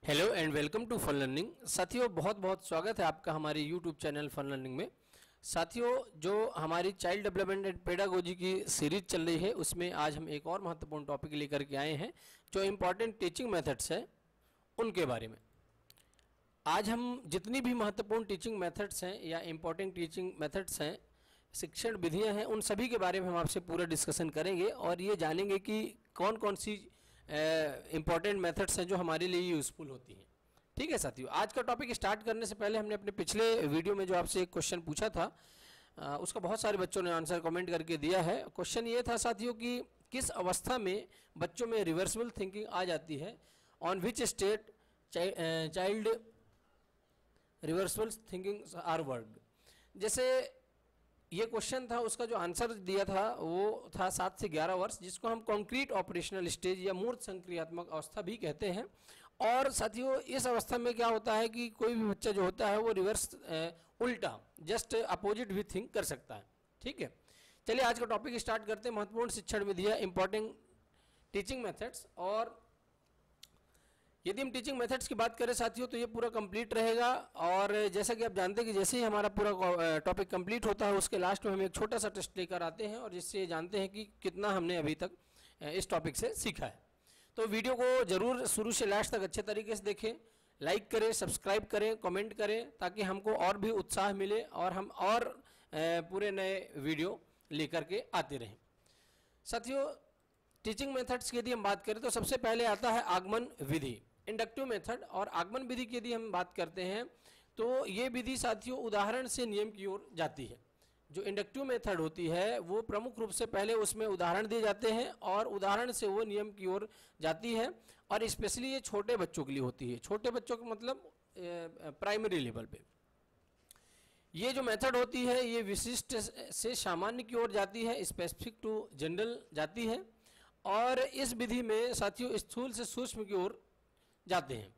Hello and welcome to fun learning. साथियों, बहुत बहुत स्वागत है आपका हमारे यूट्यूब चैनल फन लर्निंग में। साथियों, जो हमारी चाइल्ड डेवलपमेंट एंड पेडागोजी की सीरीज चल रही है उसमें आज हम एक और महत्वपूर्ण टॉपिक लेकर के आए हैं जो इम्पॉर्टेंट टीचिंग मेथड्स है उनके बारे में। आज हम जितनी भी महत्वपूर्ण टीचिंग मेथड्स हैं या इम्पॉर्टेंट टीचिंग मेथड्स हैं, शिक्षण विधियाँ हैं, उन सभी के बारे में हम आपसे पूरा डिस्कशन करेंगे और ये जानेंगे कि कौन कौन सी इम्पॉर्टेंट मेथड्स हैं जो हमारे लिए यूज़फुल होती हैं। ठीक है साथियों, आज का टॉपिक स्टार्ट करने से पहले हमने अपने पिछले वीडियो में जो आपसे एक क्वेश्चन पूछा था उसका बहुत सारे बच्चों ने आंसर कमेंट करके दिया है। क्वेश्चन ये था साथियों कि किस अवस्था में बच्चों में रिवर्सिबल थिंकिंग आ जाती है, on which state child reversible thinking are word. जैसे ये क्वेश्चन था, उसका जो आंसर दिया था वो था 7 से 11 वर्ष, जिसको हम कॉन्क्रीट ऑपरेशनल स्टेज या मूर्त संक्रियात्मक अवस्था भी कहते हैं। और साथियों, इस अवस्था में क्या होता है कि कोई भी बच्चा जो होता है वो रिवर्स उल्टा जस्ट अपोजिट भी थिंक कर सकता है। ठीक है, चलिए आज का टॉपिक स्टार्ट करते हैं। महत्वपूर्ण शिक्षण विधियाँ, इंपॉर्टेंट टीचिंग मेथड्स। और यदि हम टीचिंग मेथड्स की बात करें साथियों तो ये पूरा कंप्लीट रहेगा। और जैसा कि आप जानते हैं कि जैसे ही हमारा पूरा टॉपिक कंप्लीट होता है उसके लास्ट में हम एक छोटा सा टेस्ट लेकर आते हैं और जिससे जानते हैं कि कितना हमने अभी तक इस टॉपिक से सीखा है। तो वीडियो को ज़रूर शुरू से लास्ट तक अच्छे तरीके से देखें, लाइक करें, सब्सक्राइब करें, कमेंट करें, ताकि हमको और भी उत्साह मिले और हम और पूरे नए वीडियो लेकर के आते रहें। साथियों, टीचिंग मेथड्स की यदि हम बात करें तो सबसे पहले आता है आगमन विधि, इंडक्टिव मेथड। और आगमन विधि की यदि हम बात करते हैं तो ये विधि साथियों उदाहरण से नियम की ओर जाती है। जो इंडक्टिव मेथड होती है वो प्रमुख रूप से पहले उसमें उदाहरण दिए जाते हैं और उदाहरण से वो नियम की ओर जाती है। और स्पेशली ये छोटे बच्चों के लिए होती है। छोटे बच्चों का मतलब प्राइमरी लेवल पे ये जो मेथड होती है ये विशिष्ट से सामान्य की ओर जाती है, स्पेसिफिक टू जनरल जाती है। और इस विधि में साथियों स्थूल से सूक्ष्म की ओर जाते हैं।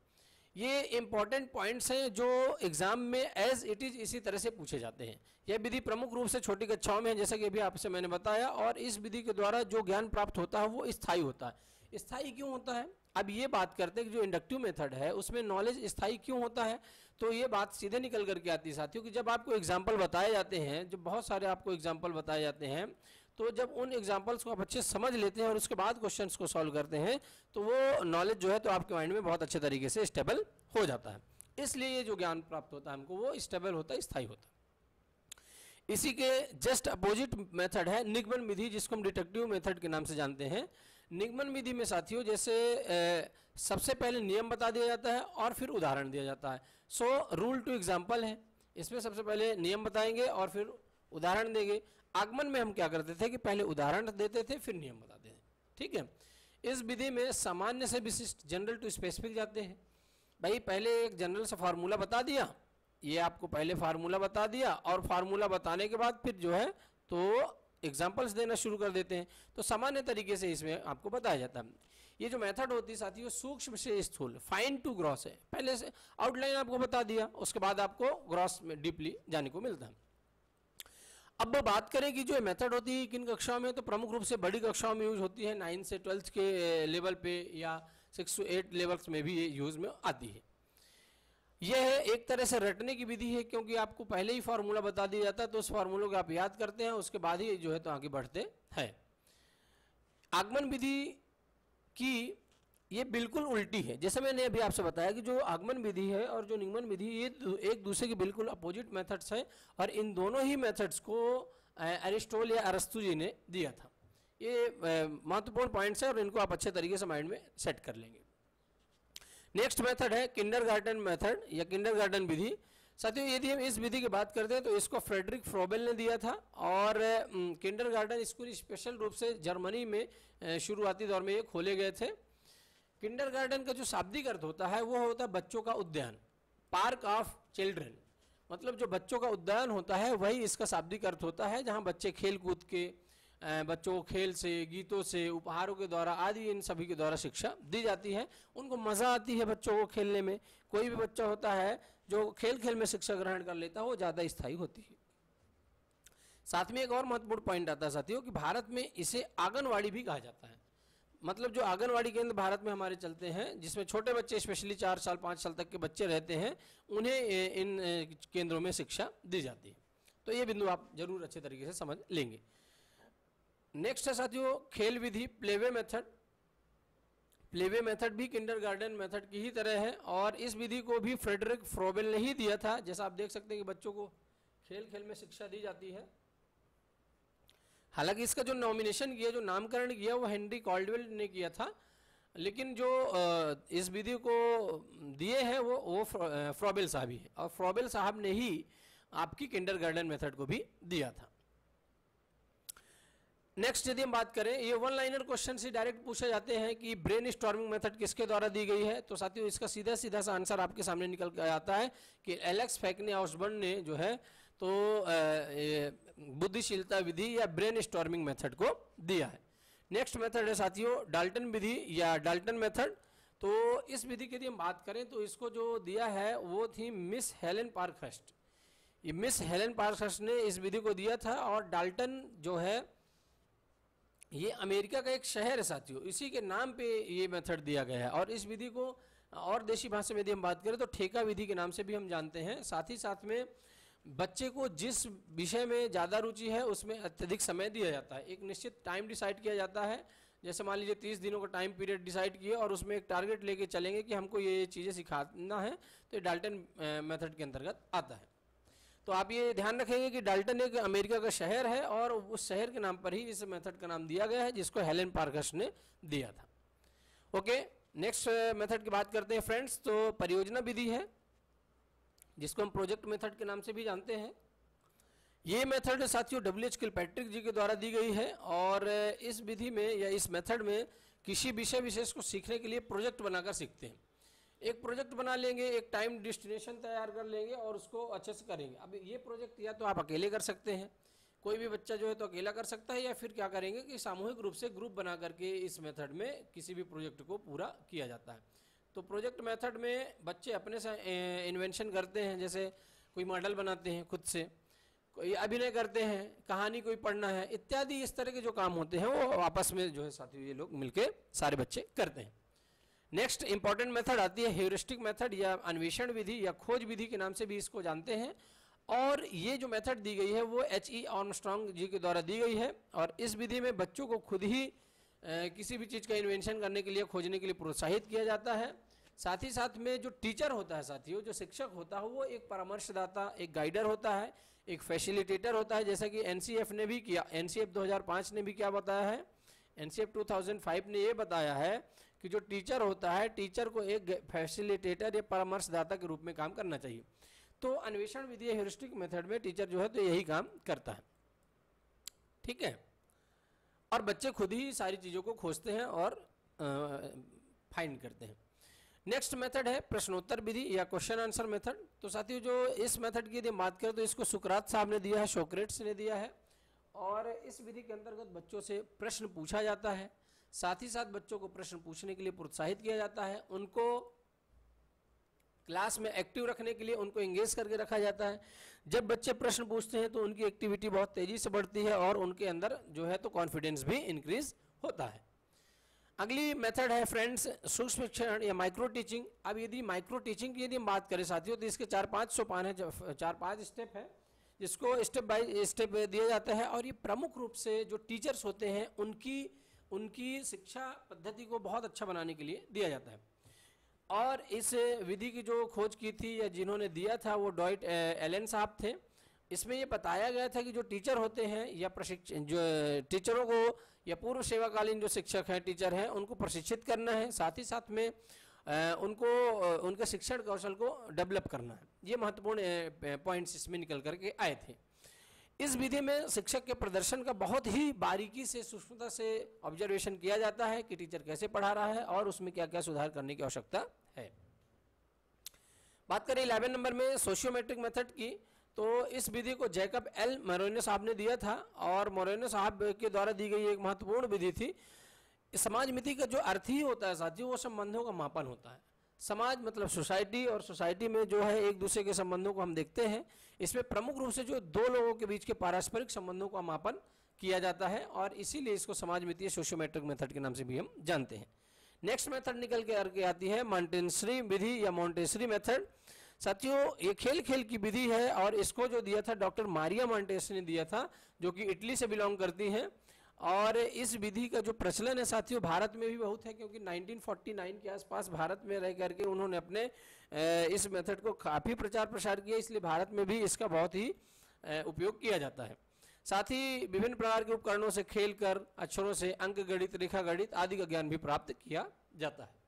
ये इंपॉर्टेंट पॉइंट्स हैं जो एग्जाम में एज इट इज इसी तरह से पूछे जाते हैं। यह विधि प्रमुख रूप से छोटी कक्षाओं में है, जैसा कि अभी आपसे मैंने बताया। और इस विधि के द्वारा जो ज्ञान प्राप्त होता है वो स्थायी होता है। स्थायी क्यों होता है, अब ये बात करते हैं कि जो इंडक्टिव मेथड है उसमें नॉलेज स्थायी क्यों होता है। तो ये बात सीधे निकल करके आती है साथियों कि जब आपको एग्जाम्पल बताए जाते हैं, जब बहुत सारे आपको एग्जाम्पल बताए जाते हैं, तो जब उन एग्जाम्पल्स को आप अच्छे समझ लेते हैं और उसके बाद क्वेश्चंस को सॉल्व करते हैं तो वो नॉलेज जो है तो आपके माइंड में बहुत अच्छे तरीके से स्टेबल हो जाता है। इसलिए ये जो ज्ञान प्राप्त होता है हमको वो स्टेबल होता है, स्थायी होता है। इसी के जस्ट अपोजिट मेथड है निगमन विधि, जिसको हम डिडक्टिव मेथड के नाम से जानते हैं। निगमन विधि में साथियों जैसे सबसे पहले नियम बता दिया जाता है और फिर उदाहरण दिया जाता है। सो रूल टू एग्जाम्पल है, इसमें सबसे पहले नियम बताएंगे और फिर उदाहरण देंगे। आगमन में हम क्या करते थे कि पहले उदाहरण देते थे फिर नियम बताते थे। ठीक है, इस विधि में सामान्य से विशिष्ट, जनरल टू स्पेसिफिक जाते हैं। भाई पहले एक जनरल सा फार्मूला बता दिया, ये आपको पहले फार्मूला बता दिया और फार्मूला बताने के बाद फिर जो है तो एग्जाम्पल्स देना शुरू कर देते हैं। तो सामान्य तरीके से इसमें आपको बताया जाता है। ये जो मेथड होती है साथियों सूक्ष्म से स्थूल, फाइन टू ग्रॉस है। पहले से आउटलाइन आपको बता दिया, उसके बाद आपको ग्रॉस में डीपली जाने को मिलता है। अब बात करें कि जो मेथड होती है किन कक्षाओं में, तो प्रमुख रूप से बड़ी कक्षाओं में यूज होती है, 9 से 12 के लेवल पे या 6 से 8 लेवल्स में भी ये यूज में आती है। यह एक तरह से रटने की विधि है, क्योंकि आपको पहले ही फार्मूला बता दिया जाता है तो उस फार्मूले को आप याद करते हैं, उसके बाद ही जो है तो आगे बढ़ते हैं। आगमन विधि की ये बिल्कुल उल्टी है। जैसे मैंने अभी आपसे बताया कि जो आगमन विधि है और जो निगमन विधि ये एक दूसरे के बिल्कुल अपोजिट मेथड्स हैं और इन दोनों ही मेथड्स को एरिस्टोटल या अरस्तु जी ने दिया था। ये महत्वपूर्ण पॉइंट्स हैं और इनको आप अच्छे तरीके से माइंड में सेट कर लेंगे। नेक्स्ट मेथड है किंडरगार्टन मेथड या किंडरगार्टन विधि। साथियों यदि हम इस विधि की बात करते हैं तो इसको फ्रेडरिक फ्रोबेल ने दिया था और किंडरगार्टन स्कूल स्पेशल रूप से जर्मनी में शुरुआती दौर में ये खोले गए थे। किंडरगार्टन का जो शाब्दिक अर्थ होता है वो होता है बच्चों का उद्यान, पार्क ऑफ चिल्ड्रन। मतलब जो बच्चों का उद्यान होता है वही इसका शाब्दिक अर्थ होता है, जहाँ बच्चे खेल कूद के, बच्चों को खेल से, गीतों से, उपहारों के द्वारा आदि इन सभी के द्वारा शिक्षा दी जाती है। उनको मज़ा आती है बच्चों को खेलने में। कोई भी बच्चा होता है जो खेल खेल में शिक्षा ग्रहण कर लेता है वो ज़्यादा स्थायी होती है। साथ में एक और महत्वपूर्ण पॉइंट आता है साथियों कि भारत में इसे आंगनवाड़ी भी कहा जाता है। मतलब जो आंगनवाड़ी केंद्र भारत में हमारे चलते हैं, जिसमें छोटे बच्चे स्पेशली 4 साल 5 साल तक के बच्चे रहते हैं, उन्हें इन केंद्रों में शिक्षा दी जाती है। तो ये बिंदु आप जरूर अच्छे तरीके से समझ लेंगे। नेक्स्ट है साथियों खेल विधि, प्लेवे मेथड। प्लेवे मेथड भी किंडरगार्टन मेथड की ही तरह है और इस विधि को भी फ्रेडरिक फ्रोबेल ने ही दिया था। जैसा आप देख सकते हैं कि बच्चों को खेल खेल में शिक्षा दी जाती है। हालांकि इसका जो नॉमिनेशन किया, जो नामकरण किया, वो हेनरी कॉल्डवेल ने किया था, लेकिन जो इस विधि को दिए हैं वो फ्रोबेल साहब ही है, और फ्रोबेल साहब ने ही आपकी किंडरगार्टन मेथड को भी दिया था। नेक्स्ट यदि हम बात करें, ये वन लाइनर क्वेश्चन से डायरेक्ट पूछे जाते हैं कि ब्रेन स्टॉर्मिंग मेथड किसके द्वारा दी गई है। तो साथियों इसका सीधा सीधा सा आंसर आपके सामने निकल कर आता है कि एलेक्स फैक्ने ऑसबर्न ने जो है तो बुद्धिशीलता विधि या ब्रेन स्टॉर्मिंग मेथड को दिया है। नेक्स्ट मेथड है साथियों डाल्टन विधि या डाल्टन मेथड। तो इस विधि की यदि हम बात करें तो इसको जो दिया है वो थी मिस हेलेन पार्कहर्स्ट। ये मिस हेलेन पार्कहर्स्ट ने इस विधि को दिया था, और डाल्टन जो है ये अमेरिका का एक शहर है साथियों, इसी के नाम पे ये मेथड दिया गया है। और इस विधि को और देशी भाषा में यदि हम बात करें तो ठेका विधि के नाम से भी हम जानते हैं। साथ ही साथ में बच्चे को जिस विषय में ज़्यादा रुचि है उसमें अत्यधिक समय दिया जाता है। एक निश्चित टाइम डिसाइड किया जाता है, जैसे मान लीजिए 30 दिनों का टाइम पीरियड डिसाइड किया और उसमें एक टारगेट लेके चलेंगे कि हमको ये चीज़ें सिखाना है, तो ये डाल्टन मेथड के अंतर्गत आता है। तो आप ये ध्यान रखेंगे कि डाल्टन एक अमेरिका का शहर है और उस शहर के नाम पर ही इस मेथड का नाम दिया गया है, जिसको हेलेन पार्कहर्स्ट ने दिया था। ओके, नेक्स्ट मेथड की बात करते हैं फ्रेंड्स। तो परियोजना विधि है, जिसको हम प्रोजेक्ट मेथड के नाम से भी जानते हैं। ये मेथड साथियों W.H. किलपैट्रिक जी के द्वारा दी गई है, और इस विधि में या इस मेथड में किसी विषय विशेष को सीखने के लिए प्रोजेक्ट बनाकर सीखते हैं। एक प्रोजेक्ट बना लेंगे, एक टाइम डेस्टिनेशन तैयार कर लेंगे और उसको अच्छे से करेंगे। अब ये प्रोजेक्ट या तो आप अकेले कर सकते हैं, कोई भी बच्चा जो है तो अकेला कर सकता है, या फिर क्या करेंगे कि सामूहिक रूप से ग्रुप बना करके इस मेथड में किसी भी प्रोजेक्ट को पूरा किया जाता है। तो प्रोजेक्ट मेथड में बच्चे अपने से इन्वेंशन करते हैं, जैसे कोई मॉडल बनाते हैं खुद से, कोई अभिनय करते हैं, कहानी कोई पढ़ना है इत्यादि, इस तरह के जो काम होते हैं वो आपस में जो है साथियों ये लोग मिलके सारे बच्चे करते हैं। नेक्स्ट इंपॉर्टेंट मेथड आती है ह्यूरिस्टिक मेथड या अन्वेषण विधि या खोज विधि के नाम से भी इसको जानते हैं। और ये जो मेथड दी गई है वो H.E. आर्मस्ट्रांग जी के द्वारा दी गई है, और इस विधि में बच्चों को खुद ही किसी भी चीज़ का इन्वेंशन करने के लिए, खोजने के लिए प्रोत्साहित किया जाता है। साथ ही साथ में जो टीचर होता है साथियों, जो शिक्षक होता है, वो एक परामर्शदाता, एक गाइडर होता है, एक फैसिलिटेटर होता है, जैसा कि NCF ने भी किया। NCF 2005 ने भी क्या बताया है, NCF 2005 ने ये बताया है कि जो टीचर होता है, टीचर को एक फैसिलिटेटर या परामर्शदाता के रूप में काम करना चाहिए। तो अन्वेषण विधि ह्यूरिस्टिक मेथड में टीचर जो है तो यही काम करता है, ठीक है, और बच्चे खुद ही सारी चीज़ों को खोजते हैं और फाइंड करते हैं। नेक्स्ट मेथड है प्रश्नोत्तर विधि या क्वेश्चन आंसर मेथड। तो साथियों जो इस मेथड की यदि बात करें तो इसको सुकरात साहब ने दिया है, सोक्रेट्स ने दिया है, और इस विधि के अंतर्गत बच्चों से प्रश्न पूछा जाता है। साथ ही साथ बच्चों को प्रश्न पूछने के लिए प्रोत्साहित किया जाता है, उनको क्लास में एक्टिव रखने के लिए उनको एंगेज करके रखा जाता है। जब बच्चे प्रश्न पूछते हैं तो उनकी एक्टिविटी बहुत तेजी से बढ़ती है और उनके अंदर जो है तो कॉन्फिडेंस भी इंक्रीज होता है। अगली मेथड है फ्रेंड्स सूक्ष्म शिक्षण या माइक्रो टीचिंग। अब यदि माइक्रो टीचिंग की यदि हम बात करें साथियों तो इसके 4-5 सोपान है, 4-5 स्टेप है, जिसको स्टेप बाय स्टेप दिया जाता है। और ये प्रमुख रूप से जो टीचर्स होते हैं उनकी शिक्षा पद्धति को बहुत अच्छा बनाने के लिए दिया जाता है। और इस विधि की जो खोज की थी या जिन्होंने दिया था वो डॉइट एलन साहब थे। इसमें ये बताया गया था कि जो टीचर होते हैं या प्रशिक्षण, जो टीचरों को या पूर्व सेवाकालीन जो शिक्षक हैं, टीचर हैं, उनको प्रशिक्षित करना है, साथ ही साथ में उनको उनके शिक्षण कौशल को डेवलप करना है। ये महत्वपूर्ण पॉइंट्स इसमें निकल करके आए थे। इस विधि में शिक्षक के प्रदर्शन का बहुत ही बारीकी से, सूक्ष्मता से ऑब्जर्वेशन किया जाता है कि टीचर कैसे पढ़ा रहा है और उसमें क्या क्या सुधार करने की आवश्यकता है। बात करें 11 नंबर में सोशियोमेट्रिक मेथड की, तो इस विधि को जैकब एल मोरेनो साहब ने दिया था, और मोरेनो साहब के द्वारा दी गई एक महत्वपूर्ण विधि थी। समाज मिति का जो अर्थ ही होता है साथियों, वो संबंधों का मापन होता है। समाज मतलब सोसाइटी, और सोसाइटी में जो है एक दूसरे के संबंधों को हम देखते हैं। इसमें प्रमुख रूप से जो दो लोगों के बीच के पारस्परिक संबंधों का मापन किया जाता है और इसीलिए इसको समाजमितीय सोशियोमेट्रिक मेथड के नाम से भी हम जानते हैं। नेक्स्ट मेथड निकल के करके आती है मॉन्टेसरी विधि या मॉन्टेसरी मेथड। साथियों ये खेल खेल की विधि है और इसको जो दिया था डॉक्टर मारिया मॉन्टेसरी ने दिया था, जो कि इटली से बिलोंग करती हैं। और इस विधि का जो प्रचलन है साथियों भारत में भी बहुत है, क्योंकि 1949 के आसपास भारत में रह करके उन्होंने अपने इस मेथड को काफ़ी प्रचार प्रसार किया, इसलिए भारत में भी इसका बहुत ही उपयोग किया जाता है। साथ ही विभिन्न प्रकार के उपकरणों से खेलकर अक्षरों से अंक गणित, रेखा गणित आदि का ज्ञान भी प्राप्त किया जाता है।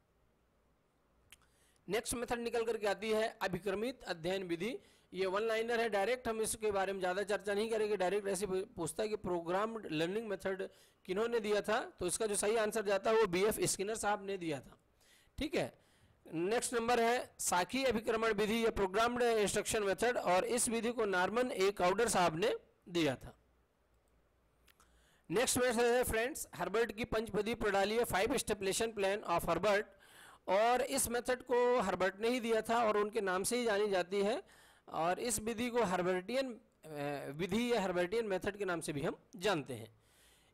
नेक्स्ट मेथड निकल करके आती है अभिक्रमित अध्ययन विधि। ये वन लाइनर है, डायरेक्ट हम इसके बारे में ज़्यादा चर्चा नहीं करेंगे। डायरेक्ट ऐसे पूछता है कि प्रोग्राम्ड लर्निंग मेथड किन्होंने दिया था, तो इसका जो सही आंसर जाता है वो BF स्किनर साहब ने दिया था। ठीक है, नेक्स्ट नंबर है साखी अभिक्रमण विधि या प्रोग्राम्ड इंस्ट्रक्शन मेथड, और इस विधि को नॉर्मन ए काउडर साहब ने दिया था। नेक्स्ट मेथड है फ्रेंड्स हर्बर्ट की पंचपदी प्रणाली है, 5 step lesson plan of Herbert, और इस मेथड को हर्बर्ट ने ही दिया था और उनके नाम से ही जानी जाती है। और इस विधि को हर्बर्टियन विधि या हर्बर्टियन मेथड के नाम से भी हम जानते हैं।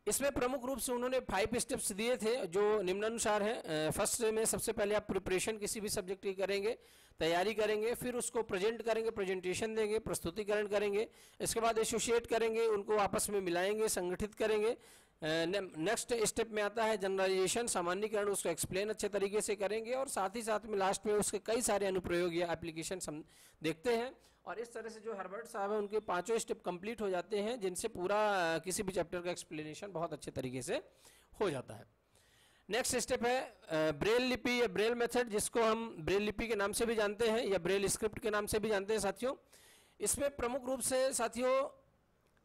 इसमें प्रमुख रूप से उन्होंने 5 स्टेप्स दिए थे जो निम्नानुसार हैं। फर्स्ट में सबसे पहले आप प्रिपरेशन किसी भी सब्जेक्ट की करेंगे, तैयारी करेंगे, फिर उसको प्रेजेंट करेंगे, प्रेजेंटेशन देंगे, प्रस्तुतिकरण करेंगे, इसके बाद एसोसिएट करेंगे, उनको आपस में मिलाएंगे, संगठित करेंगे। नेक्स्ट स्टेप में आता है जनरलाइजेशन, सामान्यकरण, उसको एक्सप्लेन अच्छे तरीके से करेंगे, और साथ ही साथ में लास्ट में उसके कई सारे अनुप्रयोग या एप्लीकेशन हम देखते हैं। और इस तरह से जो हर्बर्ट साहब है उनके 5 स्टेप कंप्लीट हो जाते हैं, जिनसे पूरा किसी भी चैप्टर का एक्सप्लेनेशन बहुत अच्छे तरीके से हो जाता है। नेक्स्ट स्टेप है ब्रेल लिपि या ब्रेल मेथड, जिसको हम ब्रेल लिपि के नाम से भी जानते हैं या ब्रेल स्क्रिप्ट के नाम से भी जानते हैं साथियों। इसमें प्रमुख रूप से साथियों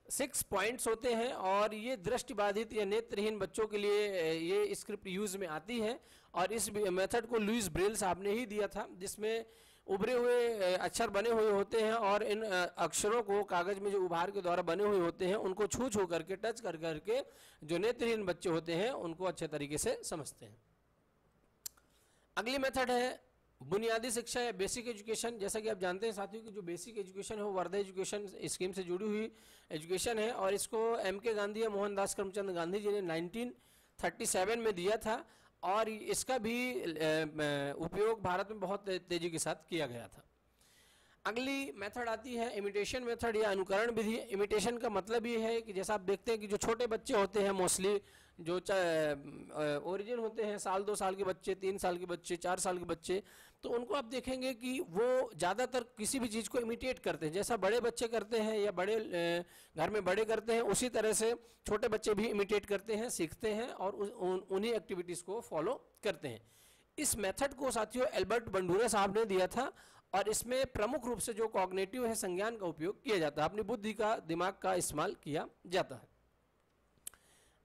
6 पॉइंट्स होते हैं, और ये दृष्टिबाधित या नेत्रहीन बच्चों के लिए ये स्क्रिप्ट यूज में आती है। और इस मेथड को लुइस ब्रेल साहब ने ही दिया था, जिसमें उभरे हुए अक्षर बने हुए होते हैं, और इन अक्षरों को कागज में जो उभार के द्वारा बने हुए होते हैं उनको छू छू करके, टच कर करके जो नेत्रहीन बच्चे होते हैं उनको अच्छे तरीके से समझते हैं। अगली मेथड है बुनियादी शिक्षा या बेसिक एजुकेशन। जैसा कि आप जानते हैं साथियों कि जो बेसिक एजुकेशन है वो वर्धा एजुकेशन स्कीम से जुड़ी हुई एजुकेशन है, और इसको MK गांधी या मोहनदास करमचंद गांधी जी ने 1937 में दिया था, और इसका भी उपयोग भारत में बहुत तेजी के साथ किया गया था। अगली मेथड आती है इमिटेशन मेथड या अनुकरण विधि। इमिटेशन का मतलब ये है कि जैसा आप देखते हैं कि जो छोटे बच्चे होते हैं, मोस्टली जो ओरिजिन होते हैं, 1-2 साल के बच्चे, 3 साल के बच्चे, 4 साल के बच्चे, तो उनको आप देखेंगे कि वो ज़्यादातर किसी भी चीज़ को इमिटेट करते हैं। जैसा बड़े बच्चे करते हैं या बड़े घर में बड़े करते हैं, उसी तरह से छोटे बच्चे भी इमिटेट करते हैं, सीखते हैं और उन्हीं एक्टिविटीज़ को फॉलो करते हैं। इस मेथड को साथियों एल्बर्ट बंडूरा साहब ने दिया था, और इसमें प्रमुख रूप से जो कॉग्निटिव है, संज्ञान का उपयोग किया जाता है, अपनी बुद्धि का, दिमाग का इस्तेमाल किया जाता है।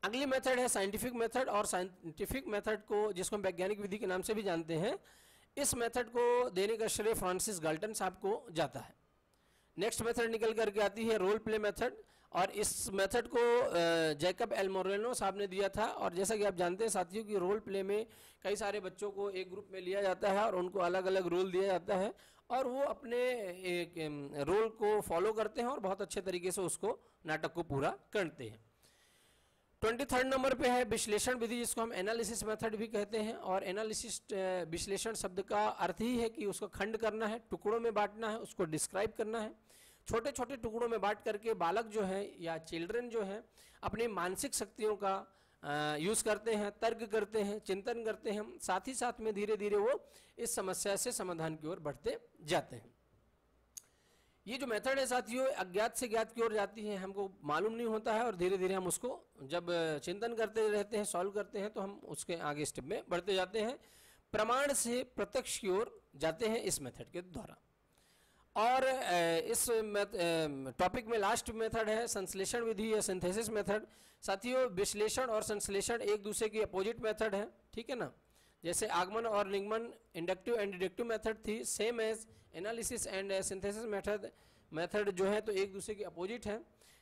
अगली मेथड है साइंटिफिक मेथड, और साइंटिफिक मेथड को जिसको हम वैज्ञानिक विधि के नाम से भी जानते हैं, इस मेथड को देने का श्रेय फ्रांसिस गाल्टन साहब को जाता है। नेक्स्ट मेथड निकल करके आती है रोल प्ले मेथड, और इस मेथड को जैकब एल मोरेनो साहब ने दिया था। और जैसा कि आप जानते हैं साथियों कि रोल प्ले में कई सारे बच्चों को एक ग्रुप में लिया जाता है और उनको अलग अलग रोल दिया जाता है, और वो अपने एक रोल को फॉलो करते हैं और बहुत अच्छे तरीके से उसको नाटक को पूरा करते हैं। 23rd नंबर पे है विश्लेषण विधि, जिसको हम एनालिसिस मेथड भी कहते हैं। और एनालिसिस विश्लेषण शब्द का अर्थ ही है कि उसको खंड करना है, टुकड़ों में बांटना है, उसको डिस्क्राइब करना है। छोटे छोटे टुकड़ों में बांट करके बालक जो है या चिल्ड्रन जो है अपनी मानसिक शक्तियों का यूज़ करते हैं, तर्क करते हैं, चिंतन करते हैं, साथ ही साथ में धीरे धीरे वो इस समस्या से समाधान की ओर बढ़ते जाते हैं। ये जो मेथड है साथियों अज्ञात से ज्ञात की ओर जाती है, हमको मालूम नहीं होता है, और धीरे धीरे हम उसको जब चिंतन करते रहते हैं, सॉल्व करते हैं, तो हम उसके आगे स्टेप में बढ़ते जाते हैं, प्रमाण से प्रत्यक्ष की ओर जाते हैं इस मेथड के द्वारा। और इस टॉपिक में लास्ट मेथड है संश्लेषण विधि या सिंथेसिस मेथड। साथियों विश्लेषण और संश्लेषण एक दूसरे की अपोजिट मेथड है, ठीक है ना। जैसे आगमन और निगमन इंडक्टिव एंड डिडक्टिव मेथड थी, same as analysis and synthesis method जो है तो एक दूसरे के अपोजिट है।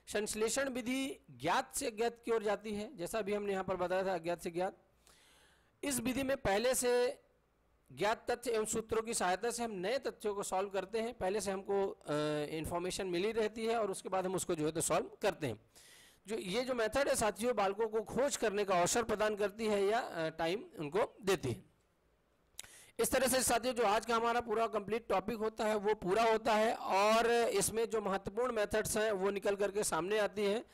संश्लेषण विधि ज्ञात से अज्ञात की ओर जाती है, जैसा भी हमने यहाँ पर बताया था, अज्ञात से ज्ञात। इस विधि में पहले से ज्ञात तथ्य एवं सूत्रों की सहायता से हम नए तथ्यों को सॉल्व करते हैं। पहले से हमको इंफॉर्मेशन मिली रहती है और उसके बाद हम उसको जो है तो सॉल्व करते हैं। जो ये जो मेथड है साथियों बालकों को खोज करने का अवसर प्रदान करती है या टाइम उनको देती है। इस तरह से साथियों जो आज का हमारा पूरा कंप्लीट टॉपिक होता है वो पूरा होता है और इसमें जो महत्वपूर्ण मेथड्स हैं वो निकल करके सामने आती हैं।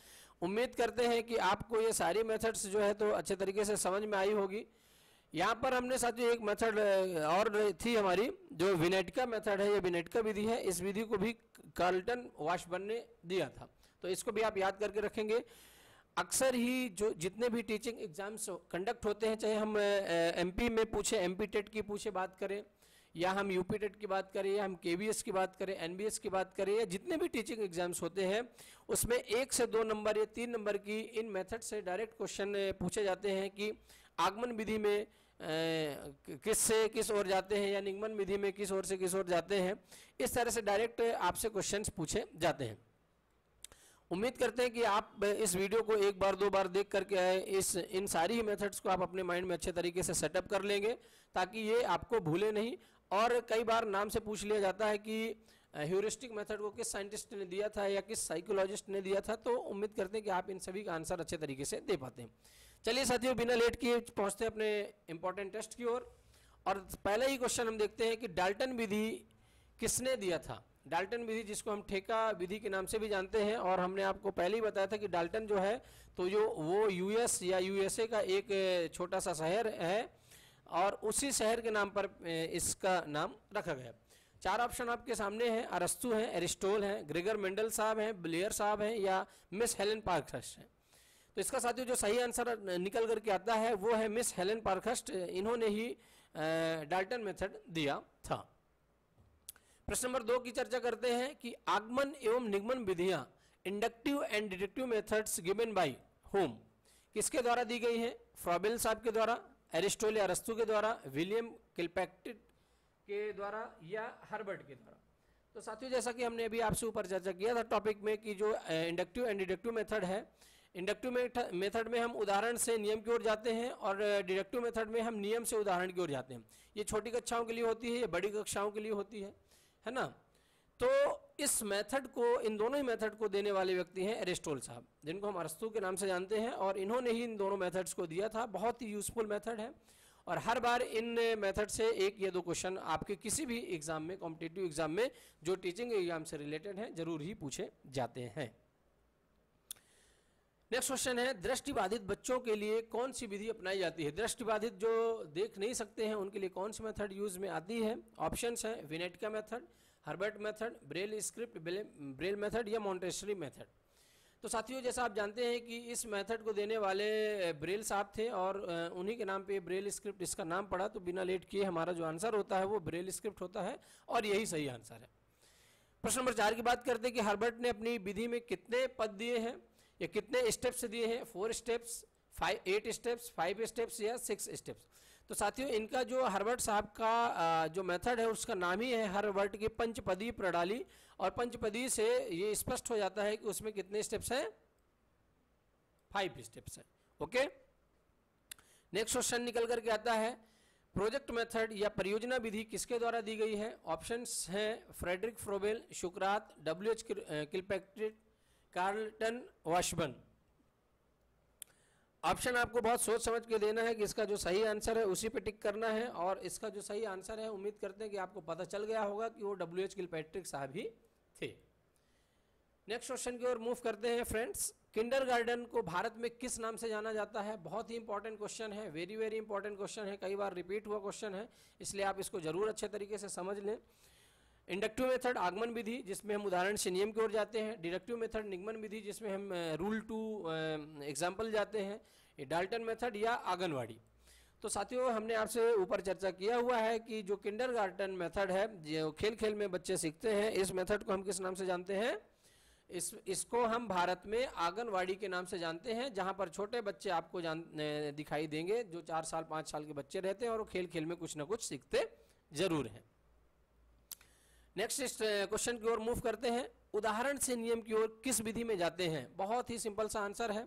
उम्मीद करते हैं कि आपको ये सारी मेथड्स जो है तो अच्छे तरीके से समझ में आई होगी। यहाँ पर हमने साथियों एक मेथड और थी हमारी जो विनेटिका मेथड है, ये विनेटिका विधि है। इस विधि को भी कार्ल्टन वॉशबर्न ने दिया था, तो इसको भी आप याद करके रखेंगे। अक्सर ही जो जितने भी टीचिंग एग्जाम्स कंडक्ट होते हैं, चाहे हम एमपी में पूछे, एमपी टेट की पूछे बात करें, या हम यूपी टेट की बात करें, या हम केवीएस की बात करें, एनबीएस की बात करें, या जितने भी टीचिंग एग्जाम्स होते हैं उसमें 1 से 2 नंबर या 3 नंबर की इन मेथड से डायरेक्ट क्वेश्चन पूछे जाते हैं कि आगमन विधि में किस से किस ओर जाते हैं या निगमन विधि में किस ओर से किस ओर जाते हैं। इस तरह से डायरेक्ट आपसे क्वेश्चंस पूछे जाते हैं। उम्मीद करते हैं कि आप इस वीडियो को एक बार 2 बार देख करके इन सारी मेथड्स को आप अपने माइंड में अच्छे तरीके से सेटअप कर लेंगे ताकि ये आपको भूले नहीं। और कई बार नाम से पूछ लिया जाता है कि ह्यूरिस्टिक मेथड को किस साइंटिस्ट ने दिया था या किस साइकोलॉजिस्ट ने दिया था, तो उम्मीद करते हैं कि आप इन सभी का आंसर अच्छे तरीके से दे पाते हैं। चलिए साथियों बिना लेट किए पहुंचते हैं अपने इंपॉर्टेंट टेस्ट की ओर। और पहला ही क्वेश्चन हम देखते हैं कि डाल्टन विधि किसने दिया था। डाल्टन विधि जिसको हम ठेका विधि के नाम से भी जानते हैं, और हमने आपको पहले ही बताया था कि डाल्टन जो है तो जो वो यूएस या यूएसए का एक छोटा सा शहर है और उसी शहर के नाम पर इसका नाम रखा गया। 4 ऑप्शन आपके सामने हैं, अरस्तु हैं, एरिस्टोल हैं, ग्रेगर मेंडल साहब हैं, ब्लेयर साहब हैं या मिस हेलेन पार्कहर्स्ट हैं। तो इसका साथियों जो सही आंसर निकल करके आता है वो है मिस हेलेन पार्कहर्स्ट। इन्होंने ही डाल्टन मेथड दिया था। प्रश्न नंबर 2 की चर्चा करते हैं कि आगमन एवं निगमन विधियां inductive and deductive methods given by home किसके द्वारा दी गई हैं। फ्रॉबेल साहब के द्वारा, एरिस्टोल या अरस्तु के द्वारा, विलियम किलपैट्रिक के द्वारा या हर्बर्ट के द्वारा। तो साथियों जैसा कि हमने अभी आपसे ऊपर चर्चा किया था टॉपिक में कि जो इंडक्टिव एंड डिडक्टिव मेथड है, इंडक्टिव मेथड में हम उदाहरण से नियम की ओर जाते हैं और डिडक्टिव मेथड में हम नियम से उदाहरण की ओर जाते हैं। ये छोटी कक्षाओं के लिए होती है, ये बड़ी कक्षाओं के लिए होती है ना। तो इस मेथड को, इन दोनों ही मेथड को देने वाले व्यक्ति हैं एरिस्टोल साहब, जिनको हम अरस्तु के नाम से जानते हैं, और इन्होंने ही इन दोनों मेथड्स को दिया था। बहुत ही यूजफुल मेथड है और हर बार इन मेथड से 1 या 2 क्वेश्चन आपके किसी भी एग्जाम में, कॉम्पिटिटिव एग्जाम में जो टीचिंग एग्जाम से रिलेटेड है जरूर ही पूछे जाते हैं। नेक्स्ट क्वेश्चन है दृष्टिबाधित बच्चों के लिए कौन सी विधि अपनाई जाती है। दृष्टिबाधित जो देख नहीं सकते हैं उनके लिए कौन सी मेथड यूज में आती है। ऑप्शंस हैं Winnetka method, Herbart method, Braille script, Braille method या मॉन्टेसरी मेथड। तो साथियों जैसा आप जानते हैं कि इस मेथड को देने वाले ब्रेल साहब थे और उन्हीं के नाम पे ब्रेल स्क्रिप्ट इसका नाम पड़ा। तो बिना लेट किए हमारा जो आंसर होता है वो ब्रेल स्क्रिप्ट होता है और यही सही आंसर है। प्रश्न नंबर 4 की बात करते हैं कि हर्बर्ट ने अपनी विधि में कितने पद दिए हैं या कितने स्टेप्स दिए हैं। 4 स्टेप्स, 8 स्टेप्स, 5 स्टेप्स या 6 स्टेप्स। तो साथियों इनका जो हर्बर्ट साहब का जो मेथड है उसका नाम ही है हर्बर्ट की पंचपदी प्रणाली, और पंचपदी से ये स्पष्ट हो जाता है कि उसमें कितने स्टेप्स हैं, 5 स्टेप्स हैं। ओके, नेक्स्ट क्वेश्चन निकल करके आता है प्रोजेक्ट मेथड या परियोजना विधि किसके द्वारा दी गई है। ऑप्शंस हैं फ्रेडरिक फ्रोबेल, शुक्रात, WH Kilpatrick, Carleton Washburne. Option आपको बहुत सोच समझ के देना है कि इसका जो सही आंसर है उसी पे टिक करना है, और इसका जो सही आंसर है उम्मीद करते हैं कि आपको पता चल गया होगा कि वो WH किलपैट्रिक साहब ही थे। नेक्स्ट क्वेश्चन की ओर मूव करते हैं फ्रेंड्स। किंडरगार्टन को भारत में किस नाम से जाना जाता है। बहुत ही इंपॉर्टेंट क्वेश्चन है, वेरी वेरी इंपॉर्टेंट क्वेश्चन है, कई बार रिपीट हुआ क्वेश्चन है, इसलिए आप इसको जरूर अच्छे तरीके से समझ लें। इंडक्टिव मेथड आगमन विधि जिसमें हम उदाहरण से नियम की ओर जाते हैं। डिडक्टिव मेथड निगमन विधि जिसमें हम रूल टू एग्जाम्पल जाते हैं। ये डाल्टन मेथड या आंगनवाड़ी। तो साथियों हमने आपसे ऊपर चर्चा किया हुआ है कि जो किंडरगार्टन मेथड है जो खेल खेल में बच्चे सीखते हैं, इस मेथड को हम किस नाम से जानते हैं। इसको हम भारत में आंगनवाड़ी के नाम से जानते हैं, जहां पर छोटे बच्चे आपको दिखाई देंगे जो 4 साल 5 साल के बच्चे रहते हैं और वो खेल खेल में कुछ ना कुछ सीखते जरूर हैं। नेक्स्ट क्वेश्चन की ओर मूव करते हैं। उदाहरण से नियम की ओर किस विधि में जाते हैं। बहुत ही सिंपल सा आंसर है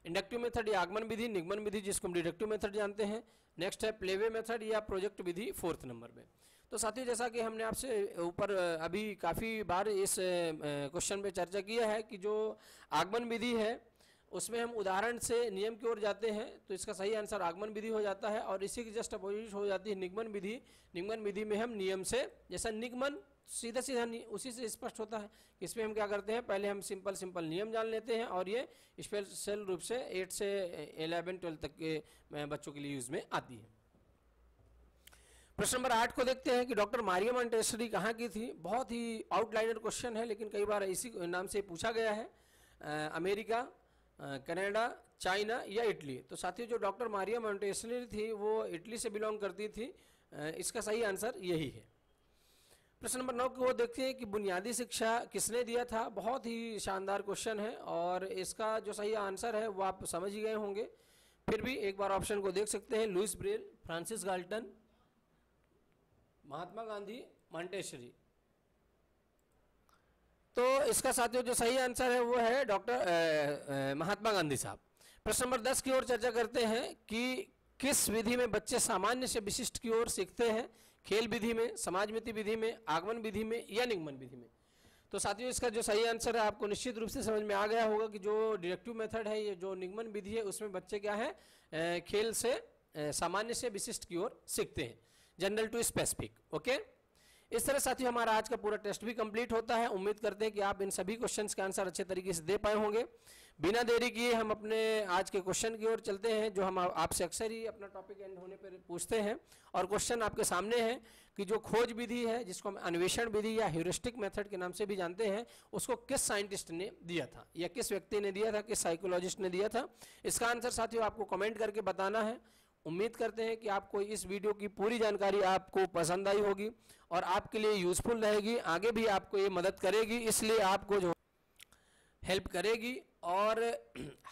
इंडक्टिव मेथड या आगमन विधि, निगमन विधि जिसको हम डिडक्टिव मेथड जानते हैं। नेक्स्ट है प्लेवे मेथड या प्रोजेक्ट विधि 4th नंबर में। तो साथियों जैसा कि हमने आपसे ऊपर अभी काफ़ी बार इस क्वेश्चन पे चर्चा किया है कि जो आगमन विधि है उसमें हम उदाहरण से नियम की ओर जाते हैं, तो इसका सही आंसर आगमन विधि हो जाता है। और इसी की जस्ट अपोजिट हो जाती है निगमन विधि। निगमन विधि में हम नियम से, जैसा निगमन सीधा सीधा उसी से स्पष्ट होता है, इसमें हम क्या करते हैं, पहले हम सिंपल नियम जान लेते हैं और ये स्पेशल रूप से 8 से 11 12 तक के बच्चों के लिए यूज में आती है। प्रश्न नंबर 8 को देखते हैं कि डॉक्टर मारिया मॉन्टेसरी कहाँ की थी। बहुत ही आउटलाइनर क्वेश्चन है, लेकिन कई बार इसी नाम से पूछा गया है। अमेरिका, कनाडा, चाइना या इटली। तो साथियों जो डॉक्टर मारिया मॉन्टेसरी थी वो इटली से बिलोंग करती थी। इसका सही आंसर यही है। प्रश्न नंबर 9 को देखते हैं कि बुनियादी शिक्षा किसने दिया था। बहुत ही शानदार क्वेश्चन है और इसका जो सही आंसर है वो आप समझ ही गए होंगे, फिर भी एक बार ऑप्शन को देख सकते हैं। Louis Braille, Francis Galton, Mahatma Gandhi, Montessori. तो इसका साथियों जो सही आंसर है वो है डॉक्टर महात्मा गांधी साहब। प्रश्न नंबर 10 की ओर चर्चा करते हैं कि किस विधि में बच्चे सामान्य से विशिष्ट की ओर सीखते हैं। खेल विधि में, समाजमिति विधि में, आगमन विधि में या निगमन विधि में। तो साथियों इसका जो सही आंसर है आपको निश्चित रूप से समझ में आ गया होगा कि जो डिडक्टिव मेथड है, ये जो निगमन विधि है, उसमें बच्चे क्या है, खेल से सामान्य से विशिष्ट की ओर सीखते हैं, जनरल टू स्पेसिफिक। ओके, इस तरह साथियों हमारा आज का पूरा टेस्ट भी कंप्लीट होता है। उम्मीद करते हैं कि आप इन सभी क्वेश्चंस के आंसर अच्छे तरीके से दे पाए होंगे। बिना देरी किए हम अपने आज के क्वेश्चन की ओर चलते हैं, जो हम आपसे अक्सर ही अपना टॉपिक एंड होने पर पूछते हैं। और क्वेश्चन आपके सामने है कि जो खोज विधि है, जिसको हम अन्वेषण विधि या ह्यूरिस्टिक मेथड के नाम से भी जानते हैं, उसको किस साइंटिस्ट ने दिया था या किस व्यक्ति ने दिया था, किस साइकोलॉजिस्ट ने दिया था। इसका आंसर साथियों आपको कमेंट करके बताना है। उम्मीद करते हैं कि आपको इस वीडियो की पूरी जानकारी आपको पसंद आई होगी और आपके लिए यूजफुल रहेगी, आगे भी आपको ये मदद करेगी, इसलिए आपको जो हेल्प करेगी। और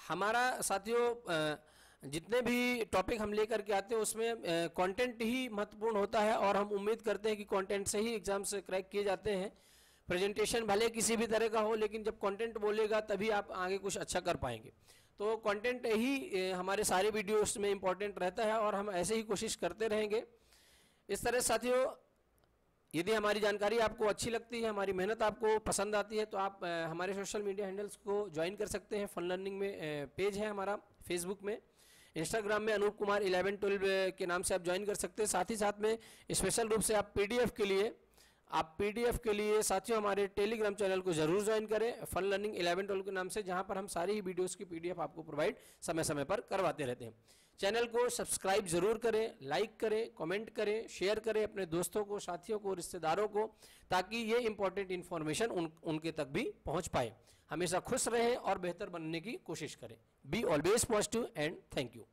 हमारा साथियों जितने भी टॉपिक हम लेकर के आते हैं उसमें कंटेंट ही महत्वपूर्ण होता है और हम उम्मीद करते हैं कि कंटेंट से ही एग्जाम्स क्रैक किए जाते हैं। प्रेजेंटेशन भले किसी भी तरह का हो, लेकिन जब कंटेंट बोलेगा तभी आप आगे कुछ अच्छा कर पाएंगे। तो कंटेंट ही हमारे सारे वीडियोस में इंपॉर्टेंट रहता है और हम ऐसे ही कोशिश करते रहेंगे। इस तरह साथियों यदि हमारी जानकारी आपको अच्छी लगती है, हमारी मेहनत आपको पसंद आती है, तो आप हमारे सोशल मीडिया हैंडल्स को ज्वाइन कर सकते हैं। फन लर्निंग में पेज है हमारा फेसबुक में, इंस्टाग्राम में अनूप कुमार 11 12 के नाम से आप ज्वाइन कर सकते हैं। साथ ही साथ में स्पेशल रूप से आप पीडीएफ के लिए साथियों हमारे टेलीग्राम चैनल को जरूर ज्वाइन करें, फन लर्निंग 11 12 के नाम से, जहां पर हम सारी ही वीडियोस की पीडीएफ आपको प्रोवाइड समय समय पर करवाते रहते हैं। चैनल को सब्सक्राइब जरूर करें, लाइक करें, कमेंट करें, शेयर करें अपने दोस्तों को, साथियों को, रिश्तेदारों को, ताकि ये इंपॉर्टेंट इन्फॉर्मेशन उनके तक भी पहुंच पाए। हमेशा खुश रहें और बेहतर बनने की कोशिश करें। Be always positive and thank you.